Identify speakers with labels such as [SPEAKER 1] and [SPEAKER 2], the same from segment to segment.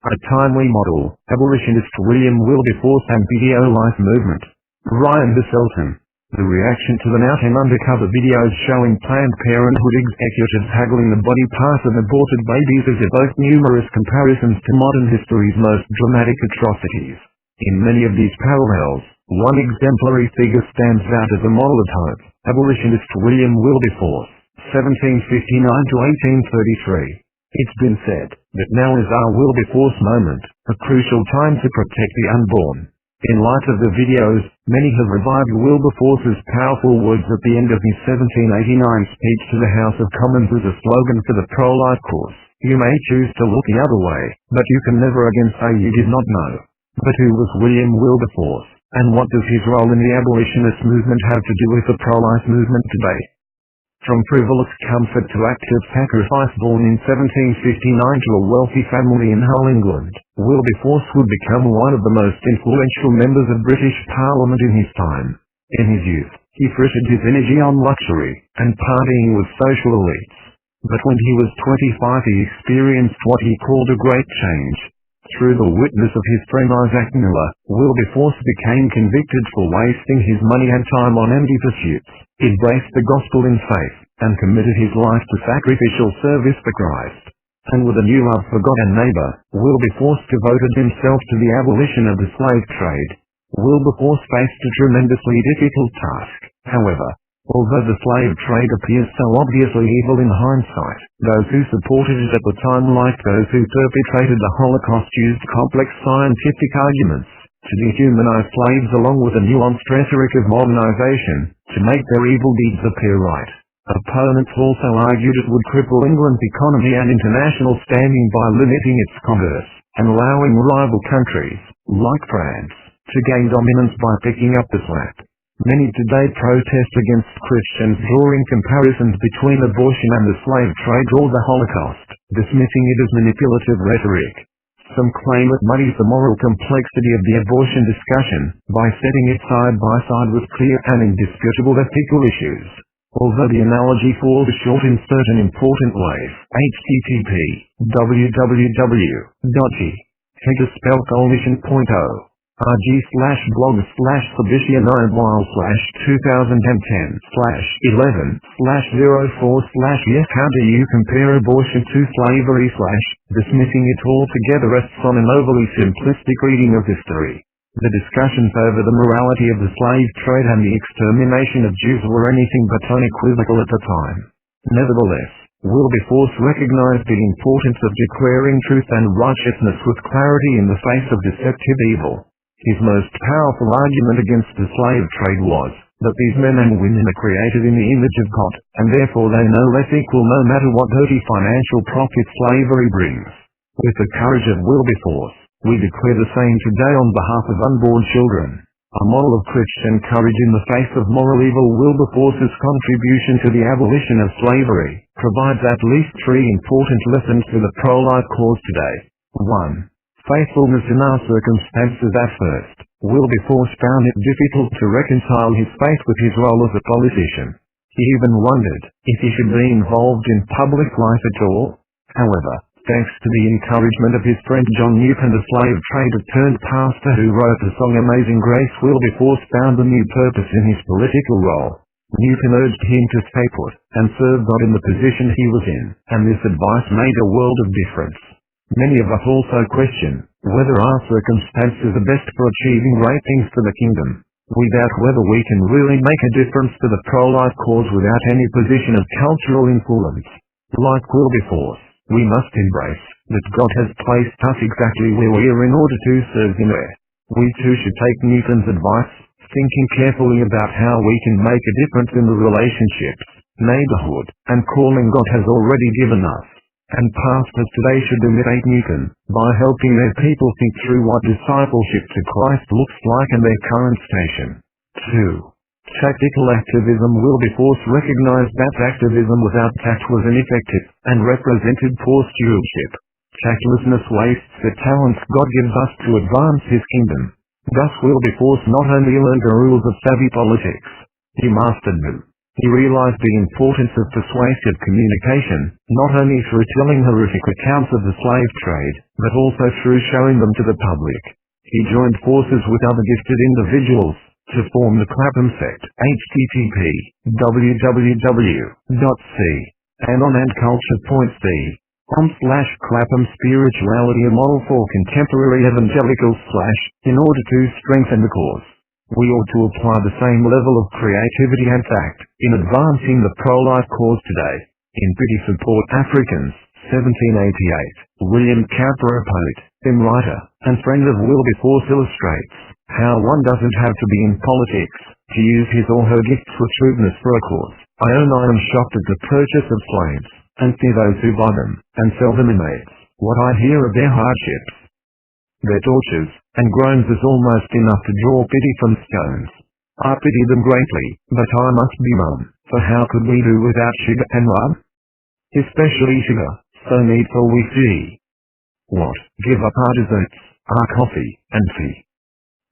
[SPEAKER 1] A Timely model, Abolitionist William Wilberforce and Video Life Movement. Ryan Selton. The reaction to the now 10 undercover videos showing Planned Parenthood executives haggling the body parts of aborted babies has evoked numerous comparisons to modern history's most dramatic atrocities. In many of these parallels, one exemplary figure stands out as a model of hope: Abolitionist William Wilberforce, 1759–1833. It's been said that now is our Wilberforce moment, a crucial time to protect the unborn. In light of the videos, many have revived Wilberforce's powerful words at the end of his 1789 speech to the House of Commons as a slogan for the pro-life cause. You may choose to look the other way, but you can never again say you did not know. But who was William Wilberforce, and what does his role in the abolitionist movement have to do with the pro-life movement today? From frivolous comfort to active sacrifice, born in 1759 to a wealthy family in Hull, England, Wilberforce would become one of the most influential members of British Parliament in his time. In his youth, he frittered his energy on luxury and partying with social elites. But when he was 25 he experienced what he called a great change. Through the witness of his friend Isaac Miller, Wilberforce became convicted for wasting his money and time on empty pursuits, embraced the gospel in faith, and committed his life to sacrificial service for Christ. And with a new love for God and neighbor, Wilberforce devoted himself to the abolition of the slave trade. Wilberforce faced a tremendously difficult task, however. Although the slave trade appears so obviously evil in hindsight, those who supported it at the time, like those who perpetrated the Holocaust, used complex scientific arguments to dehumanize slaves along with a nuanced rhetoric of modernization, to make their evil deeds appear right. Opponents also argued it would cripple England's economy and international standing by limiting its commerce, and allowing rival countries, like France, to gain dominance by picking up the slack. Many today protest against Christians drawing comparisons between abortion and the slave trade or the Holocaust, dismissing it as manipulative rhetoric. Some claim it muddies the moral complexity of the abortion discussion by setting it side by side with clear and indisputable ethical issues. Although the analogy falls short in certain important ways. http://headerspellcoalition.org rg/blog/submission9/2010/11/04/ Yes, how do you compare abortion to slavery? Dismissing it altogether rests on an overly simplistic reading of history. The discussions over the morality of the slave trade and the extermination of Jews were anything but unequivocal at the time. Nevertheless, Wilberforce recognized the importance of declaring truth and righteousness with clarity in the face of deceptive evil. His most powerful argument against the slave trade was that these men and women are created in the image of God, and therefore they no less equal no matter what dirty financial profit slavery brings. With the courage of Wilberforce, we declare the same today on behalf of unborn children. A model of Christian courage in the face of moral evil, Wilberforce's contribution to the abolition of slavery provides at least 3 important lessons for the pro-life cause today. 1. Faithfulness in our circumstances. At first, Wilberforce found it difficult to reconcile his faith with his role as a politician. He even wondered if he should be involved in public life at all. However, thanks to the encouragement of his friend John Newton, the slave trader turned pastor who wrote the song Amazing Grace, Wilberforce found a new purpose in his political role. Newton urged him to stay put and serve God in the position he was in, and this advice made a world of difference. Many of us also question whether our circumstances are best for achieving great things for the kingdom. We doubt whether we can really make a difference to the pro-life cause without any position of cultural influence. Like Wilberforce, we must embrace that God has placed us exactly where we are in order to serve Him there. We too should take Newton's advice, thinking carefully about how we can make a difference in the relationships, neighborhood, and calling God has already given us. And pastors today should imitate Newton by helping their people think through what discipleship to Christ looks like and their current station. 2. Tactical activism. Wilberforce recognized that activism without tact was ineffective and represented poor stewardship. Tactlessness wastes the talents God gives us to advance His kingdom. Thus Wilberforce not only learned the rules of savvy politics, he mastered them. He realized the importance of persuasive communication, not only through telling horrific accounts of the slave trade, but also through showing them to the public. He joined forces with other gifted individuals to form the Clapham sect. http://www.c/on-and-culture.c/Clapham spirituality, a model for contemporary evangelicals / in order to strengthen the cause. We ought to apply the same level of creativity and tact in advancing the pro-life cause today. In Pity Support Africans, 1788, William Cowper, a poet, writer, and friend of Wilbeforce, illustrates how one doesn't have to be in politics to use his or her gifts for trueness for a cause. I am shocked at the purchase of slaves, and see those who buy them and sell them inmates. What I hear of their hardships, their tortures, and groans is almost enough to draw pity from stones. I pity them greatly, but I must be mum, for how could we do without sugar and rum? Especially sugar, so needful we see. What, give up our desserts, our coffee, and tea?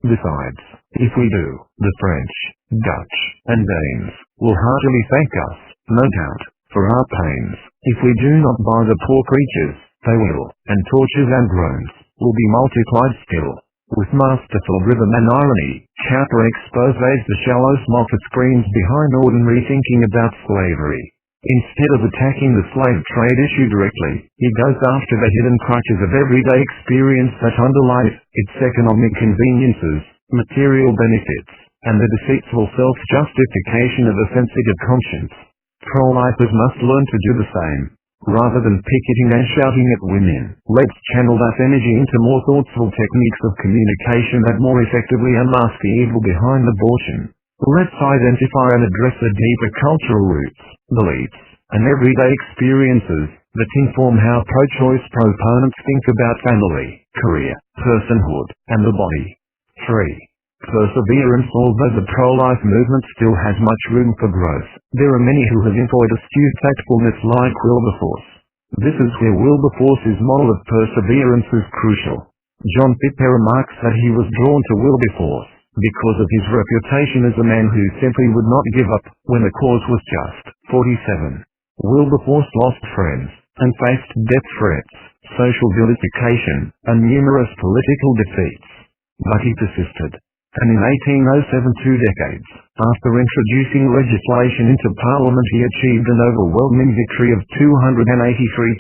[SPEAKER 1] Besides, if we do, the French, Dutch, and Danes will heartily thank us, no doubt, for our pains. If we do not buy the poor creatures, they will, and tortures and groans will be multiplied still. With masterful rhythm and irony, Cowper exposes the shallow smoke that screams behind ordinary thinking about slavery. Instead of attacking the slave trade issue directly, he goes after the hidden crutches of everyday experience that underlie its economic conveniences, material benefits, and the deceitful self-justification of a sensitive conscience. Pro-lifers must learn to do the same. Rather than picketing and shouting at women, let's channel that energy into more thoughtful techniques of communication that more effectively unmask the evil behind abortion. Let's identify and address the deeper cultural roots, beliefs, and everyday experiences that inform how pro-choice proponents think about family, career, personhood, and the body. 3. Perseverance. Although the pro-life movement still has much room for growth, there are many who have employed astute tactfulness like Wilberforce. This is where Wilberforce's model of perseverance is crucial. John Piper remarks that he was drawn to Wilberforce because of his reputation as a man who simply would not give up when the cause was just. 47. Wilberforce lost friends, and faced death threats, social vilification, and numerous political defeats. But he persisted. And in 1807, 2 decades after introducing legislation into Parliament, he achieved an overwhelming victory of 283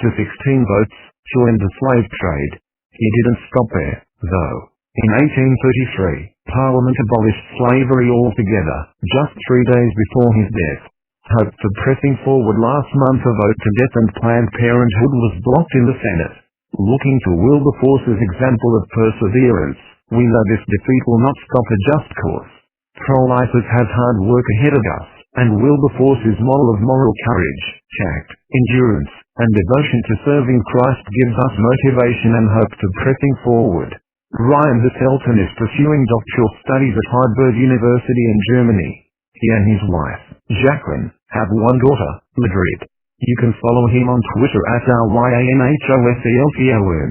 [SPEAKER 1] to 16 votes to end the slave trade. He didn't stop there, though. In 1833, Parliament abolished slavery altogether, just 3 days before his death. Hope for pressing forward last month, a vote to death and Planned Parenthood was blocked in the Senate. Looking to Wilberforce's example of perseverance, we know this defeat will not stop a just cause. Pro-lifers have hard work ahead of us, and Wilberforce's model of moral courage, tact, endurance, and devotion to serving Christ gives us motivation and hope to pressing forward. Ryan Hesselton is pursuing doctoral studies at Heidelberg University in Germany. He and his wife, Jacqueline, have one daughter, Madrid. You can follow him on Twitter at @RyanHOSELTON.